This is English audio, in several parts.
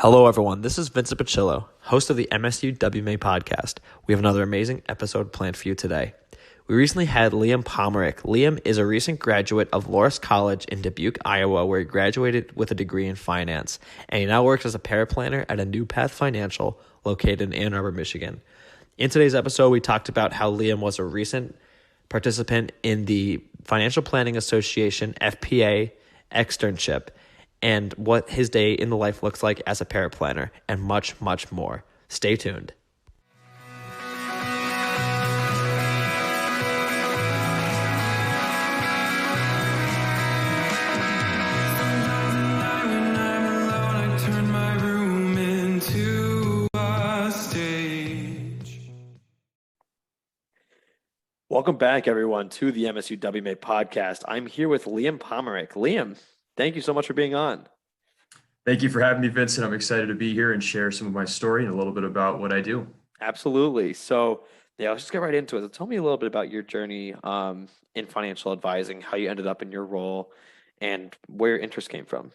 Hello, everyone. This is Vincent Pacillo, host of the msuwma podcast. We have another amazing episode planned for you today. We recently had Liam Pommerich. Liam is a recent graduate of Loras College in Dubuque, Iowa, where he graduated with a degree in finance, and he now works as a paraplanner at a New Path Financial located in Ann Arbor, Michigan. In today's episode, we talked about how Liam was a recent participant in the Financial Planning Association FPA externship, and what his day in the life looks like as a paraplanner, and much, much more. Stay tuned. Welcome back, everyone, to the msuwma podcast. I'm here with Liam Pommerich. Liam, thank you so much for being on. Thank you for having me, Vincent. I'm excited to be here and share some of my story and a little bit about what I do. Absolutely. So, let's just get right into it. So tell me a little bit about your journey in financial advising, how you ended up in your role, and where your interest came from.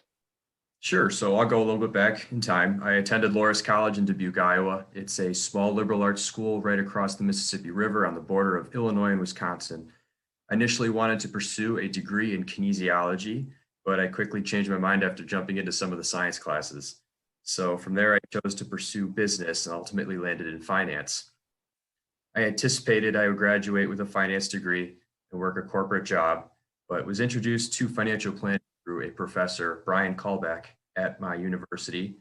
Sure. So I'll go a little bit back in time. I attended Loras College in Dubuque, Iowa. It's a small liberal arts school right across the Mississippi River on the border of Illinois and Wisconsin. I initially wanted to pursue a degree in kinesiology, but I quickly changed my mind after jumping into some of the science classes. So from there, I chose to pursue business and ultimately landed in finance. I anticipated I would graduate with a finance degree and work a corporate job, but was introduced to financial planning through a professor, Brian Callback, at my university.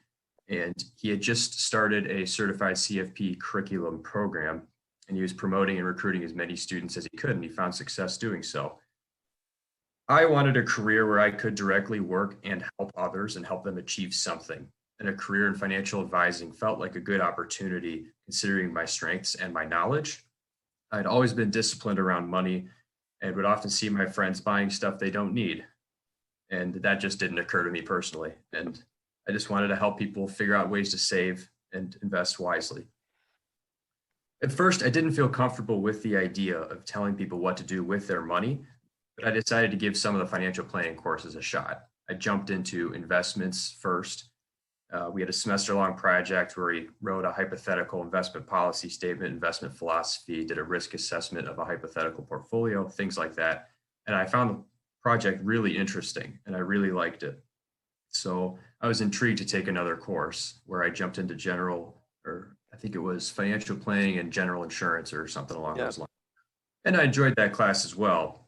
And he had just started a certified CFP curriculum program, and he was promoting and recruiting as many students as he could, and he found success doing so. I wanted a career where I could directly work and help others and help them achieve something. And a career in financial advising felt like a good opportunity considering my strengths and my knowledge. I'd always been disciplined around money and would often see my friends buying stuff they don't need. And that just didn't occur to me personally. And I just wanted to help people figure out ways to save and invest wisely. At first, I didn't feel comfortable with the idea of telling people what to do with their money, but I decided to give some of the financial planning courses a shot. I jumped into investments first. We had a semester-long project where we wrote a hypothetical investment policy statement, investment philosophy, did a risk assessment of a hypothetical portfolio, things like that. And I found the project really interesting and I really liked it. So I was intrigued to take another course where I jumped into I think it was financial planning and general insurance or something along those lines. And I enjoyed that class as well.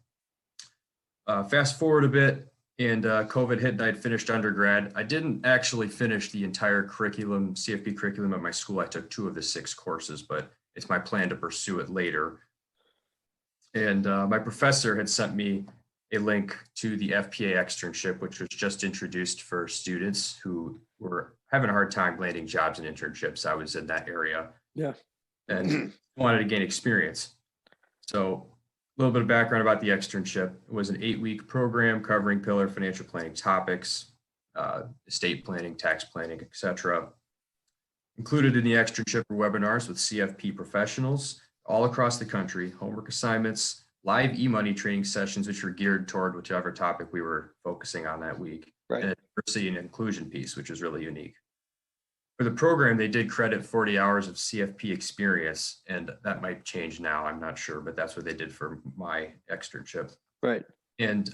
Fast forward a bit, and COVID hit and I'd finished undergrad. I didn't actually finish the entire curriculum, CFP curriculum at my school. I took 2 of the 6 courses, but it's my plan to pursue it later. And my professor had sent me a link to the FPA externship, which was just introduced for students who were having a hard time landing jobs and internships. I was in that area. Yeah. And wanted to gain experience. So a little bit of background about the externship. It was an 8-week program covering pillar financial planning topics, estate planning, tax planning, etc. Included in the externship were webinars with CFP professionals all across the country, homework assignments, live e-money training sessions, which were geared toward whichever topic we were focusing on that week, right, and a diversity and inclusion piece, which was really unique. For the program, they did credit 40 hours of CFP experience, and that might change now, I'm not sure, but that's what they did for my externship. Right. And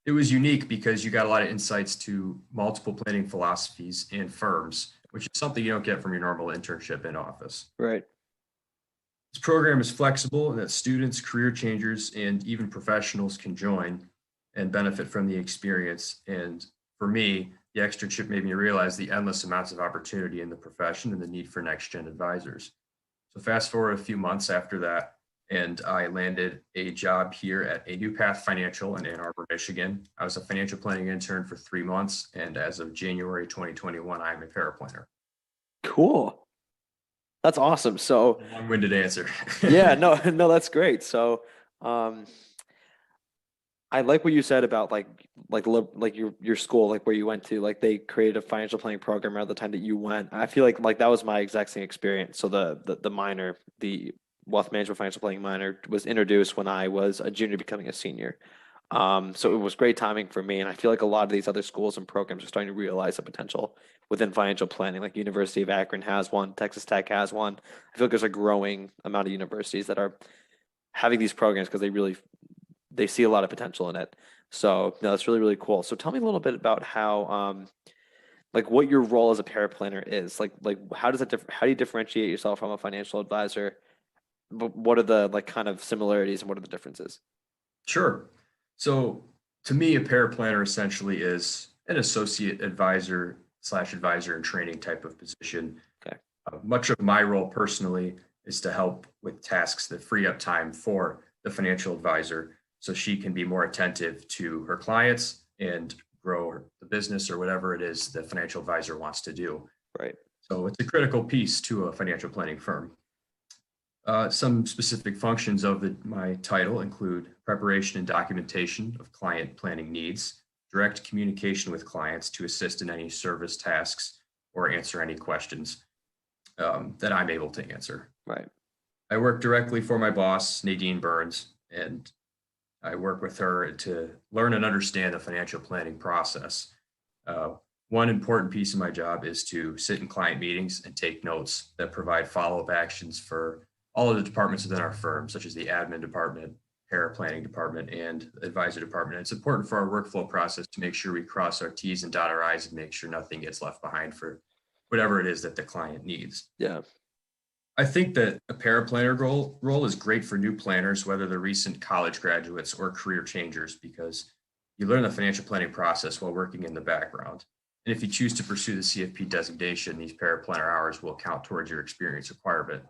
it was unique because you got a lot of insights to multiple planning philosophies and firms, which is something you don't get from your normal internship in office. Right. This program is flexible and that students, career changers, and even professionals can join and benefit from the experience. And for me, the externship made me realize the endless amounts of opportunity in the profession and the need for next-gen advisors. So fast forward a few months after that, and I landed a job here at a New Path Financial in Ann Arbor, Michigan. I was a financial planning intern for 3 months, and as of January 2021, I'm a paraplanner. Cool. That's awesome. So long-winded answer. Yeah, no, that's great. So, I like what you said about like your school, like where you went to, like they created a financial planning program around the time that you went. I feel like that was my exact same experience. So the minor, the wealth management financial planning minor was introduced when I was a junior becoming a senior. So it was great timing for me. And I feel like a lot of these other schools and programs are starting to realize the potential within financial planning. Like University of Akron has one, Texas Tech has one. I feel like there's a growing amount of universities that are having these programs because they see a lot of potential in it. So no, that's really, really cool. So tell me a little bit about how like what your role as a paraplanner is. Like how does that how do you differentiate yourself from a financial advisor? What are the like kind of similarities and what are the differences? Sure. So to me, a paraplanner essentially is an associate advisor slash advisor in training type of position. Okay. Much of my role personally is to help with tasks that free up time for the financial advisor so she can be more attentive to her clients and grow the business or whatever it is the financial advisor wants to do. Right. So it's a critical piece to a financial planning firm. Some specific functions of my title include preparation and documentation of client planning needs, direct communication with clients to assist in any service tasks or answer any questions that I'm able to answer. Right. I work directly for my boss, Nadine Burns, and I work with her to learn and understand the financial planning process. Uh, One important piece of my job is to sit in client meetings and take notes that provide follow-up actions for all of the departments within our firm, such as the admin department, paraplanning department, and advisor department. It's important for our workflow process to make sure we cross our T's and dot our I's and make sure nothing gets left behind for whatever it is that the client needs. Yeah. I think that a paraplanner role is great for new planners, whether they're recent college graduates or career changers, because you learn the financial planning process while working in the background. And if you choose to pursue the CFP designation, these paraplanner hours will count towards your experience requirement.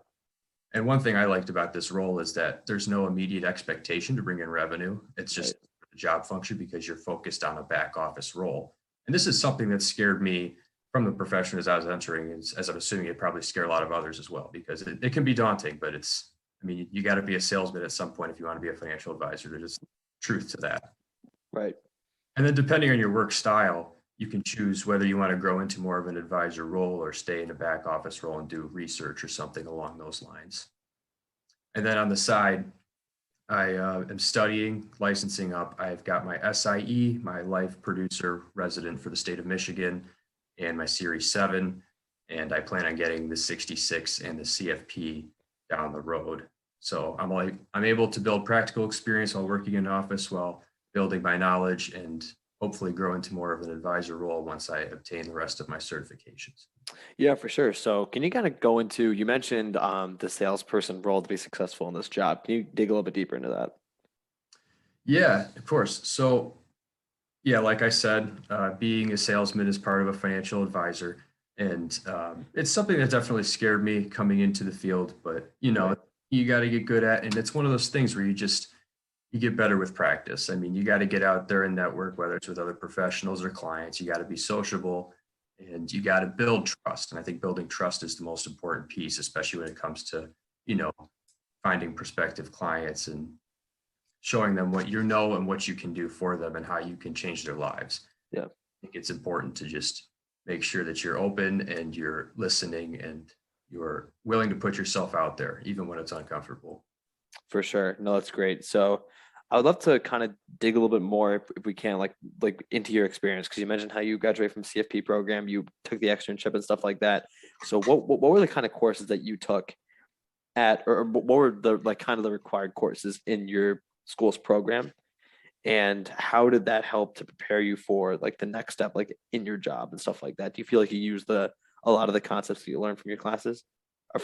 And one thing I liked about this role is that there's no immediate expectation to bring in revenue. It's just a job function because you're focused on a back office role. And this is something that scared me from the profession as I was entering, as I'm assuming it probably scare a lot of others as well, because it can be daunting, but I mean, you got to be a salesman at some point if you want to be a financial advisor. There's just truth to that. Right. And then depending on your work style, you can choose whether you want to grow into more of an advisor role or stay in a back office role and do research or something along those lines. And then on the side, I am studying licensing up. I've got my SIE, my life producer resident for the state of Michigan, and my Series 7. And I plan on getting the 66 and the CFP down the road. So I'm able to build practical experience while working in office while building my knowledge and hopefully grow into more of an advisor role once I obtain the rest of my certifications. Yeah, for sure. So can you kind of go into, you mentioned the salesperson role to be successful in this job. Can you dig a little bit deeper into that? Yeah, of course. So yeah, like I said, being a salesman is part of a financial advisor. And it's something that definitely scared me coming into the field, but Right. you got to get good at, and it's one of those things where you get better with practice. I mean, you got to get out there and network, whether it's with other professionals or clients. You got to be sociable and you got to build trust. And I think building trust is the most important piece, especially when it comes to, you know, finding prospective clients and showing them what you know and what you can do for them and how you can change their lives. Yeah. I think it's important to just make sure that you're open and you're listening and you're willing to put yourself out there, even when it's uncomfortable. For sure. No, that's great. So I would love to kind of dig a little bit more if we can, like into your experience, because you mentioned how you graduated from CFP program, you took the externship and stuff like that. So what were the kind of courses that you took at, or what were the like kind of the required courses in your school's program? And how did that help to prepare you for like the next step, like in your job and stuff like that? Do you feel like you used a lot of the concepts that you learned from your classes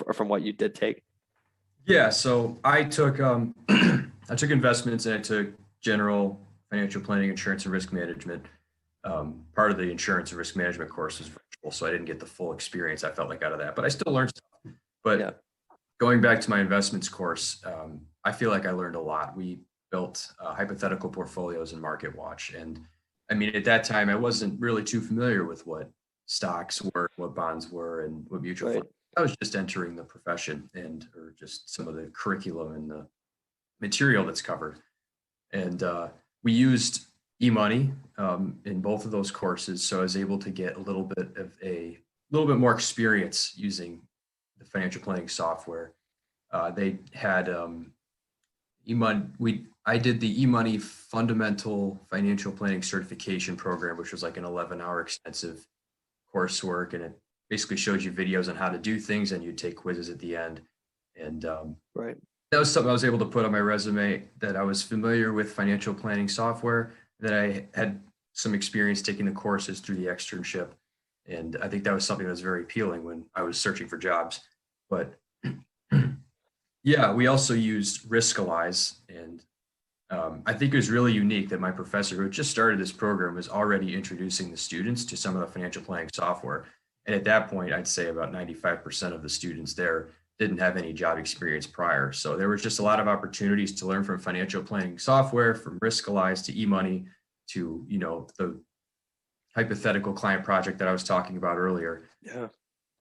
or from what you did take? Yeah, so I took I took investments and I took general financial planning, insurance, and risk management. Part of the insurance and risk management course was virtual, so I didn't get the full experience I felt like out of that, but I still learned stuff. Yeah. But going back to my investments course, I feel like I learned a lot. We built hypothetical portfolios in Market Watch, and I mean, at that time, I wasn't really too familiar with what stocks were, what bonds were, and what mutual Right. funds. I was just entering the profession or just some of the curriculum and the material that's covered. And we used e-money in both of those courses, so I was able to get a little bit more experience using the financial planning software. They had e-money. I did the eMoney Fundamental Financial Planning Certification Program, which was like an 11-hour extensive coursework, and it basically showed you videos on how to do things, and you'd take quizzes at the end. And Right. that was something I was able to put on my resume, that I was familiar with financial planning software, that I had some experience taking the courses through the externship. And I think that was something that was very appealing when I was searching for jobs. But yeah, we also used Riskalyze, and I think it was really unique that my professor, who had just started this program, was already introducing the students to some of the financial planning software. And at that point, I'd say about 95% of the students there didn't have any job experience prior. So there was just a lot of opportunities to learn from financial planning software, from Riskalyze to eMoney to, the hypothetical client project that I was talking about earlier. Yeah.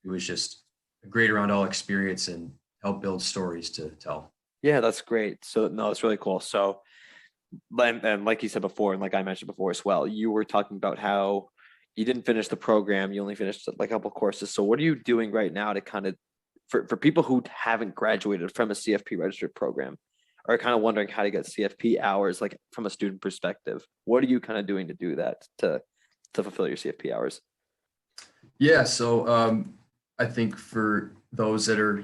It was just a great around all experience and help build stories to tell. Yeah, that's great. So no, it's really cool. So, and like you said before, and like I mentioned before as well, you were talking about how you didn't finish the program, you only finished like a couple courses. So what are you doing right now to kind of, for people who haven't graduated from a CFP registered program, are kind of wondering how to get CFP hours, like from a student perspective? What are you kind of doing to do that, to fulfill your CFP hours? Yeah, so I think for those that are,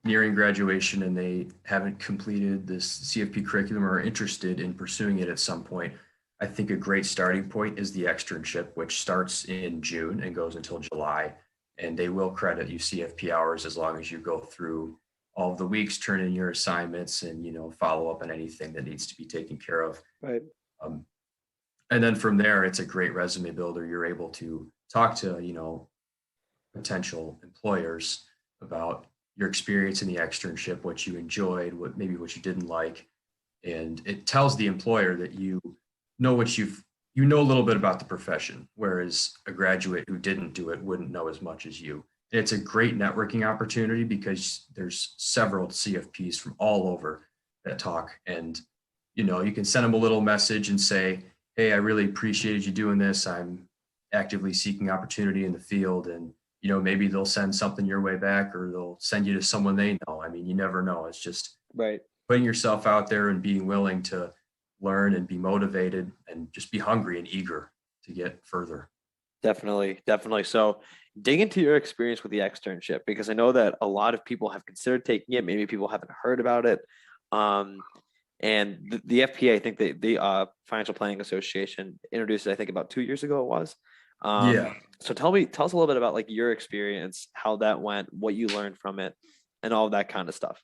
nearing graduation and they haven't completed this CFP curriculum or are interested in pursuing it at some point, I think a great starting point is the externship, which starts in June and goes until July. And they will credit you CFP hours as long as you go through all of the weeks, turn in your assignments, and follow up on anything that needs to be taken care of. Right. Um, and then from there, it's a great resume builder. You're able to talk to potential employers about your experience in the externship, what you enjoyed, what you didn't like, and it tells the employer that you know you know a little bit about the profession, whereas a graduate who didn't do it wouldn't know as much as you. And it's a great networking opportunity because there's several CFPs from all over that talk, and you can send them a little message and say, "Hey, I really appreciated you doing this. I'm actively seeking opportunity in the field," and maybe they'll send something your way back, or they'll send you to someone they know. I mean, you never know. It's just Right. putting yourself out there and being willing to learn and be motivated and just be hungry and eager to get further. Definitely, definitely. So dig into your experience with the externship, because I know that a lot of people have considered taking it. Maybe people haven't heard about it. And the FPA, I think the Financial Planning Association introduced it, I think about 2 years ago it was. Yeah. So tell us a little bit about like your experience, how that went, what you learned from it, and all that kind of stuff.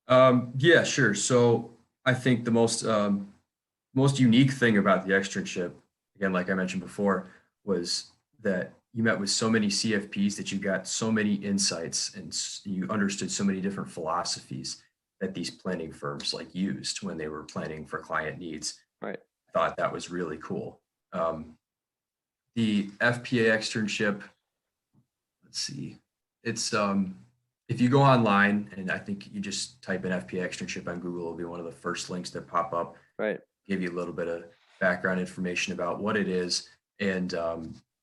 Yeah, sure. So I think the most unique thing about the externship, again, like I mentioned before, was that you met with so many CFPs, that you got so many insights, and you understood so many different philosophies that these planning firms like used when they were planning for client needs. Right. I thought that was really cool. The FPA externship, let's see, it's if you go online, and I think you just type in FPA externship on Google, it'll be one of the first links that pop up. Right. Give you a little bit of background information about what it is, and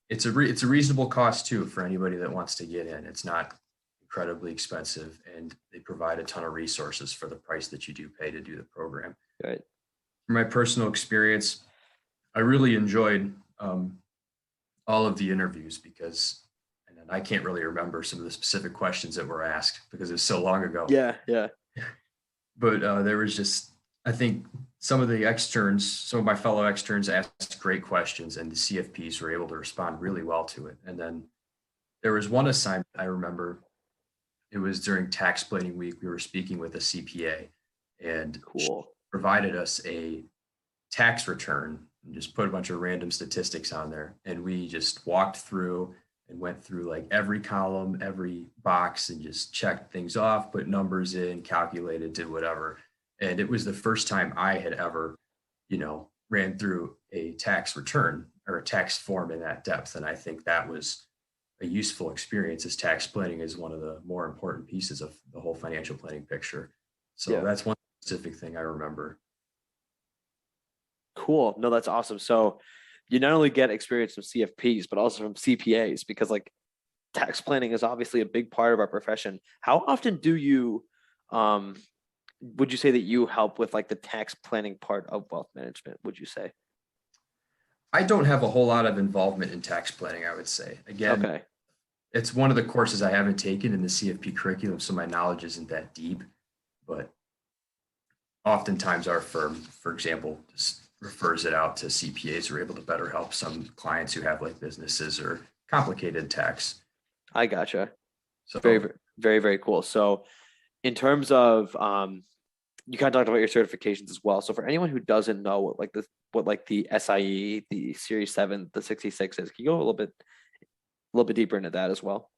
it's a reasonable cost too for anybody that wants to get in. It's not incredibly expensive, and they provide a ton of resources for the price that you do pay to do the program. Right. From my personal experience, I really enjoyed all of the interviews, because, and I can't really remember some of the specific questions that were asked because it was so long ago. Yeah. Yeah. But there was just, I think some of my fellow externs asked great questions, and the CFPs were able to respond really well to it. And then there was one assignment I remember. It was during tax planning week. We were speaking with a CPA, and she Cool. provided us a tax return and just put a bunch of random statistics on there. And we just walked through and went through like every column, every box, and just checked things off, put numbers in, calculated, did whatever. And it was the first time I had ever, ran through a tax return or a tax form in that depth. And I think that was a useful experience, as tax planning is one of the more important pieces of the whole financial planning picture. So Yeah. that's one specific thing I remember. Cool. No, that's awesome. So you not only get experience from CFPs, but also from CPAs, because like tax planning is obviously a big part of our profession. How often do you would you say that you help with like the tax planning part of wealth management, would you say? I don't have a whole lot of involvement in tax planning, I would say. Again, Okay. it's one of the courses I haven't taken in the CFP curriculum, so my knowledge isn't that deep. But oftentimes our firm, for example, just refers it out to CPAs who are able to better help some clients who have like businesses or complicated tax. I gotcha. Very, So very, very cool. So in terms of, you kind of talked about your certifications as well. So for anyone who doesn't know what like the SIE, the Series 7, the 66 is, can you go a little bit deeper into that as well?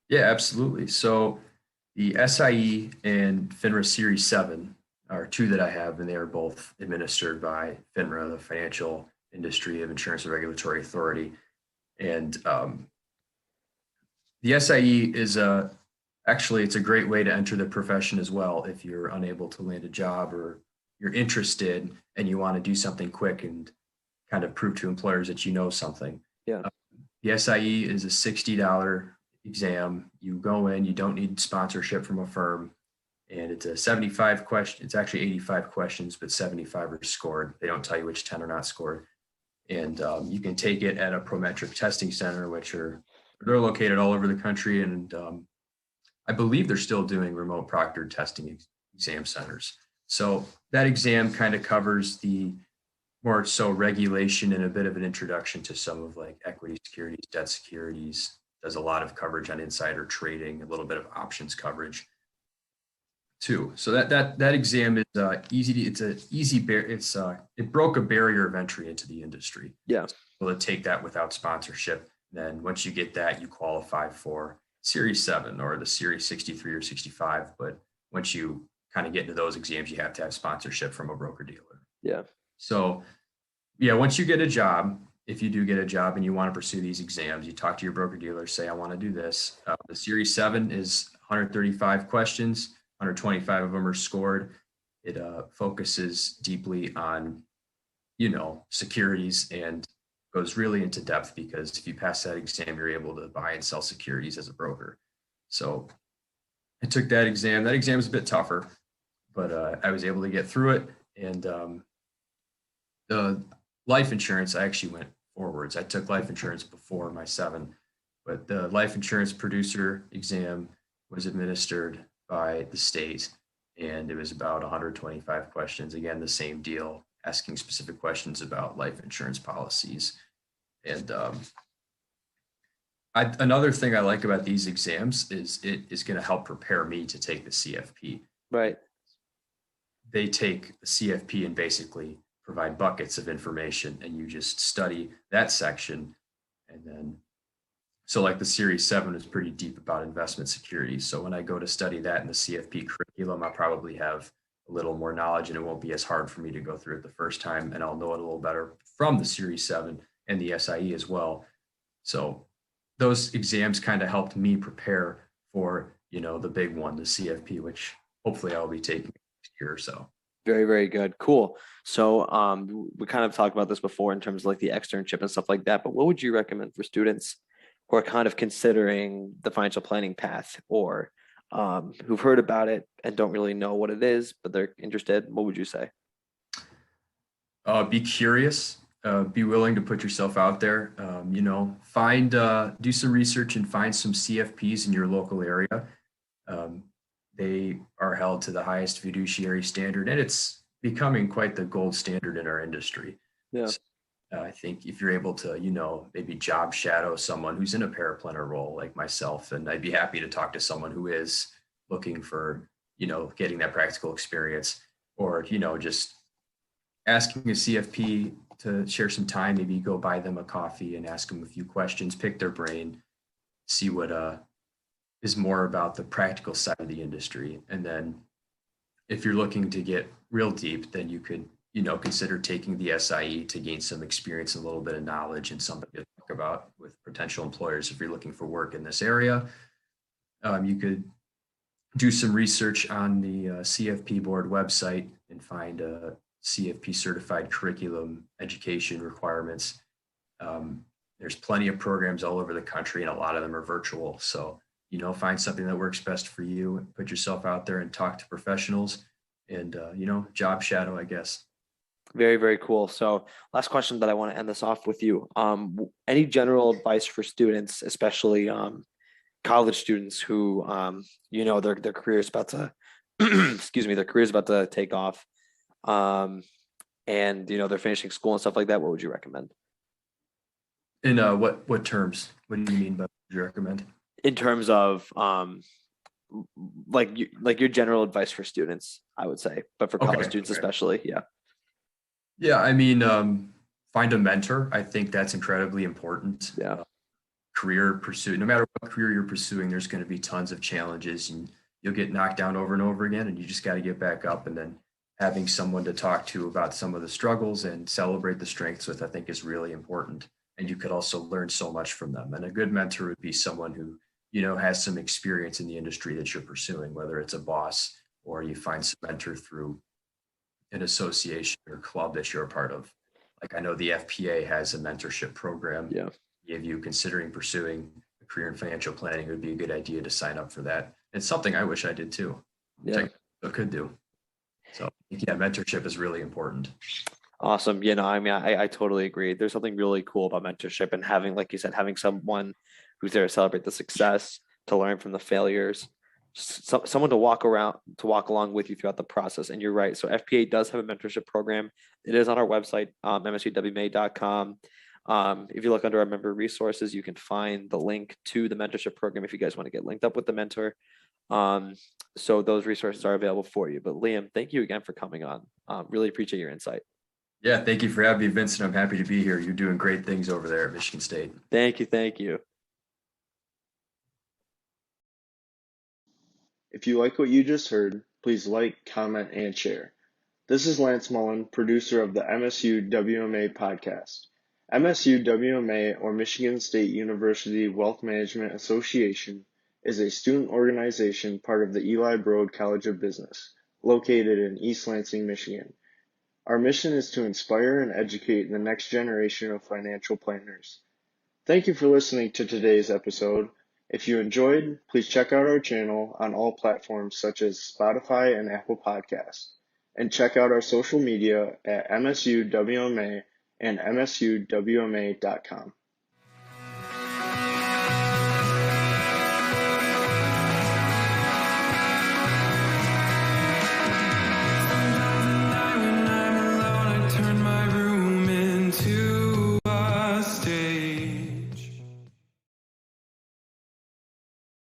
yeah, absolutely. So the SIE and FINRA Series 7 are two that I have, and they are both administered by FINRA, the Financial Industry of Insurance and Regulatory Authority. And the SIE is actually it's a great way to enter the profession as well if you're unable to land a job or you're interested and you want to do something quick and kind of prove to employers that you know something. Yeah. The SIE is a $60 exam. You go in, you don't need sponsorship from a firm, and it's a 75 question. It's actually 85 questions, but 75 are scored. They don't tell you which 10 are not scored. And you can take it at a Prometric testing center, they're located all over the country. And I believe they're still doing remote proctored testing exam centers. So that exam kind of covers the more so regulation and a bit of an introduction to some of like equity securities, debt securities, does a lot of coverage on insider trading, a little bit of options coverage too. So that exam is it broke a barrier of entry into the industry. Yeah. So to take that without sponsorship. Then once you get that, you qualify for Series 7 or the Series 63 or 65. But once you kind of get into those exams, you have to have sponsorship from a broker dealer. Yeah. So yeah, once you get a job, if you do get a job and you want to pursue these exams, you talk to your broker dealer, say, I want to do this. The Series 7 is 135 questions, 125 of them are scored. It focuses deeply on, securities and goes really into depth because if you pass that exam, you're able to buy and sell securities as a broker. So I took that exam. That exam is a bit tougher, but I was able to get through it. And the life insurance, I actually went forwards. I took life insurance before my 7, but the life insurance producer exam was administered by the state, and it was about 125 questions. Again, the same deal, asking specific questions about life insurance policies. And another thing I like about these exams is it is going to help prepare me to take the CFP. Right. They take the CFP and basically provide buckets of information, and you just study that section. And then, so like the Series 7 is pretty deep about investment securities. So when I go to study that in the CFP curriculum, I'll probably have a little more knowledge and it won't be as hard for me to go through it the first time. And I'll know it a little better from the Series 7 and the SIE as well. So those exams kind of helped me prepare for, the big one, the CFP, which hopefully I'll be taking next year or so. Very, very good. Cool. So we kind of talked about this before in terms of like the externship and stuff like that, but what would you recommend for students who are kind of considering the financial planning path or who've heard about it and don't really know what it is, but they're interested? What would you say? Be curious, be willing to put yourself out there, do some research and find some CFPs in your local area. They are held to the highest fiduciary standard, and it's becoming quite the gold standard in our industry. Yeah. So, I think if you're able to, maybe job shadow someone who's in a paraplanner role like myself, and I'd be happy to talk to someone who is looking for, getting that practical experience, or, just asking a CFP to share some time, maybe go buy them a coffee and ask them a few questions, pick their brain, see what is more about the practical side of the industry. And then if you're looking to get real deep, then you could, consider taking the SIE to gain some experience, a little bit of knowledge, and something to talk about with potential employers. If you're looking for work in this area, you could do some research on the CFP board website and find a CFP certified curriculum education requirements. There's plenty of programs all over the country, and a lot of them are virtual. So, find something that works best for you, put yourself out there and talk to professionals and, job shadow, I guess. Very, very cool. So, last question that I want to end this off with you. Any general advice for students, especially college students who, their career is about to, excuse me, their career is about to take off, um, and they're finishing school and stuff like that. What would you recommend In what terms? What do you mean by what would you recommend? in terms of like your general advice for students? I would say, but for college Okay. students Okay. especially, yeah. Yeah, I mean, find a mentor. I think that's incredibly important. Yeah. Career pursuit, no matter what career you're pursuing, there's going to be tons of challenges and you'll get knocked down over and over again, and you just got to get back up. And then having someone to talk to about some of the struggles and celebrate the strengths with, I think is really important. And you could also learn so much from them. And a good mentor would be someone who, has some experience in the industry that you're pursuing, whether it's a boss or you find some mentor through an association or club that you're a part of. Like I know the FPA has a mentorship program. Yeah. If you considering pursuing a career in financial planning, it would be a good idea to sign up for that. It's something I wish I did too. Yeah. I could do. So yeah, mentorship is really important. Awesome. I mean, I totally agree. There's something really cool about mentorship and having, like you said, having someone who's there to celebrate the success, to learn from the failures, someone to walk along with you throughout the process. And you're right. So FPA does have a mentorship program. It is on our website, msuwma.com. If you look under our member resources, you can find the link to the mentorship program if you guys want to get linked up with the mentor. So those resources are available for you. But Liam, thank you again for coming on. Really appreciate your insight. Yeah, thank you for having me, Vincent. I'm happy to be here. You're doing great things over there at Michigan State. Thank you. Thank you. If you like what you just heard, please like, comment, and share. This is Lance Mullen, producer of the MSU WMA podcast. MSU WMA, or Michigan State University Wealth Management Association, is a student organization part of the Eli Broad College of Business, located in East Lansing, Michigan. Our mission is to inspire and educate the next generation of financial planners. Thank you for listening to today's episode. If you enjoyed, please check out our channel on all platforms such as Spotify and Apple Podcasts, and check out our social media at MSUWMA and MSUWMA.com.